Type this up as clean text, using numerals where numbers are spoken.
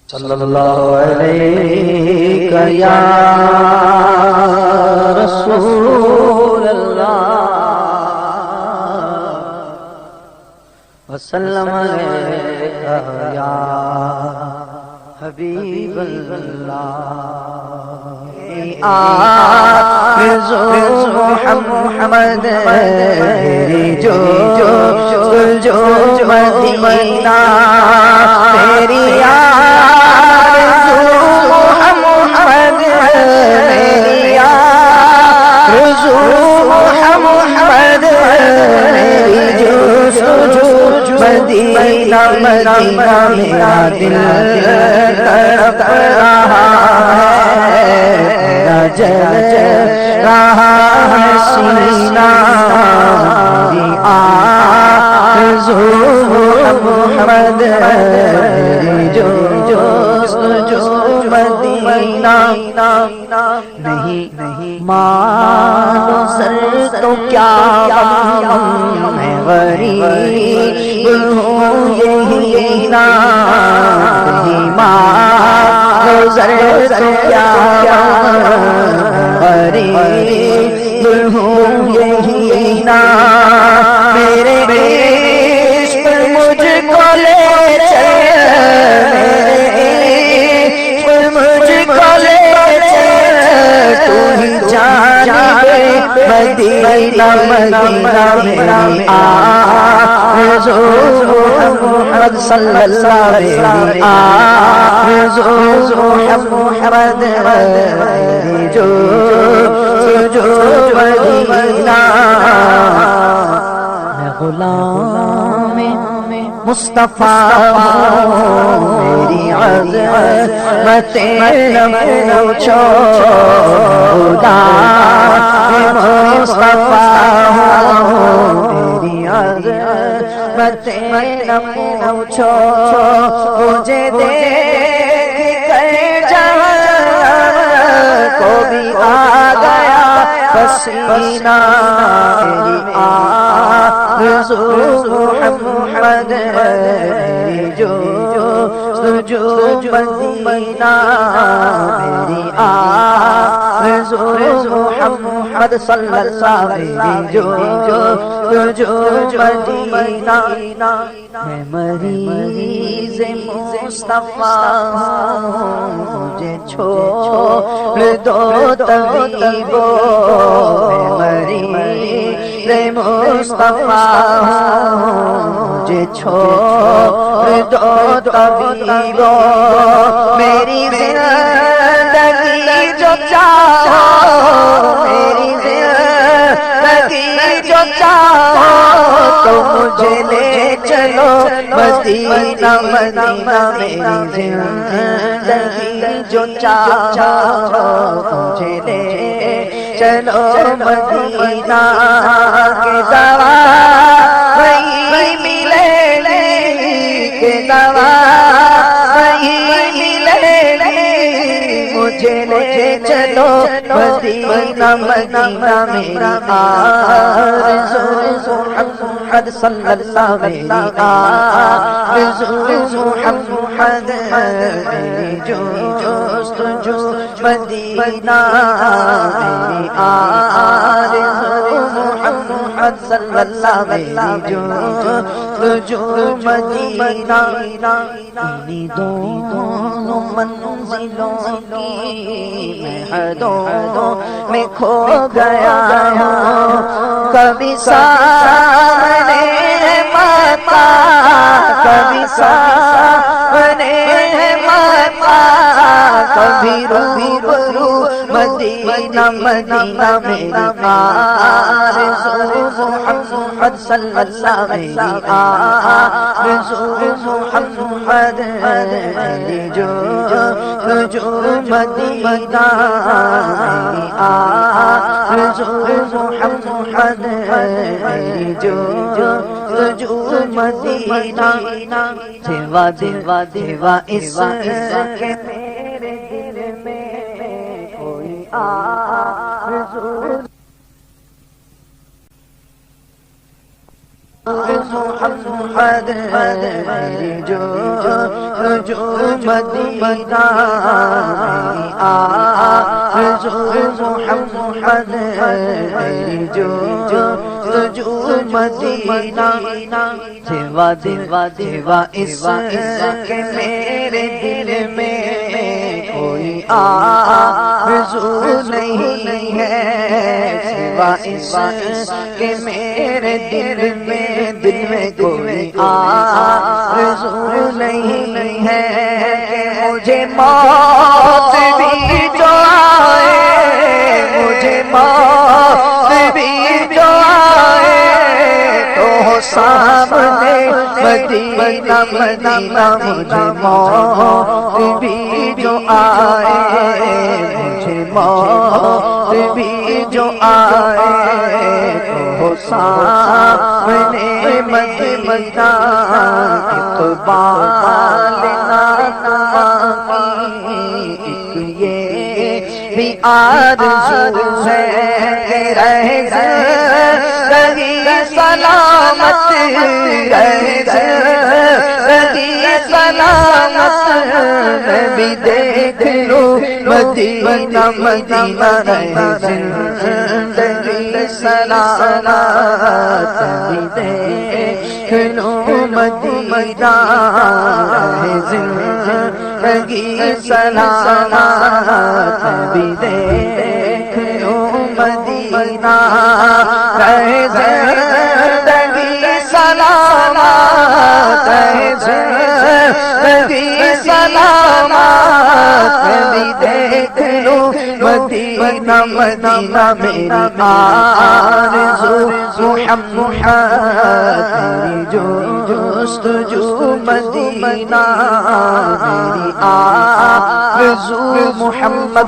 صلی اللہ علیہ یا رسول اللہ وسلم علیہ یا حبیب اللہ آرزو محمد جو مدینہ تیری آرزو محمد میری آرزو محمد میری جو مدینہ مدینہ میرا دل تڑپ رہا ہے جل رہا ہے سینہ میری آرزو محمد میری جو مدینہ نہیں مال و زر تو کیا میں غریب ہوں یہی نا نہیں مال و زر تو کیا غریب ہوں یہی نا میرے عشق مجھ کو لے چل مجھ کو لے چل تو ہی جانب مدینہ مدینہ میری آرزو محمد صلی اللہ علیہ آرزو محمد میری جو مدینہ میں غلام مصطفیٰ میری عظمتیں نہ پوچھو خدا مصطفیٰ میری عظمتیں نہ پوچھو مجھے دیکھ کر جہاں کو بھی آ گیا پسینہ میری آرزو محمد میری جو مدینہ میری آرزو محمد صلی اللہ علیہ جو مدینہ میں مریض مصطفیٰ مجھے چھوڑ دو طبیبو میں مریض مصطفیٰ مجھے چھوڑ دو طبیبو میری زندگی جو چاہو میری زندگی جو چاہو تو مجھے لے چلو مدینہ مدینہ میری زندگی جو چاہو مجھے لے چلو مدینہ کے دوا وہی ملے کے دوا وہی ملے مجھے لے چلو مدینہ مدینہ میری آرزو محمد صلی اللہ علیہ آرزو محمد میری جو مدینہ میری آرزو محمد صلی اللہ علیہ جو مدینہ انہی دونوں منزلوں کی میں حدوں میں کھو گیا ہوں کبھی سامنے متا کبھی سامنے متا کبھی روبرو مدینہ مدینہ میری آرزو محمد صلی اللہ علیہ آرزو محمد میری جو مدینہ میری آرزو محمد میری جو مدینہ دیوا دیوا دیوا اس کے میرے دل میں کوئی آرزو محمد میری جو مدینہ میری آرزو محمد میری جو مدینہ سوا اس کے میرے دل میں کوئی آرزو نہیں ہے سوا اس کے میرے دل میں کوئی آرزو نہیں ہے مجھے موت بھی جو آئے مجھے موت بھی جو آئے تو سامنے مدینہ مجھے موت بھی جو آئے مجھے موت بھی جو آئے تو سامنے مدینہ اقبال نانا کی یہ بھی آرزو ہے رہ زندگی سلامت رہ زندگی سلامت میں بھی دیکھ لوں مدینہ رہ زندگی سلامت بھی دیکھ لوں مدینہ رہ زندگی سلامت بھی دیکھ لوں مدینہ رہ زندگی سلامت رہ زندگی سلامت بھی دیکھ لوں مدینہ میری آرزو محمد میری جستجو مدینہ میری آرزو محمد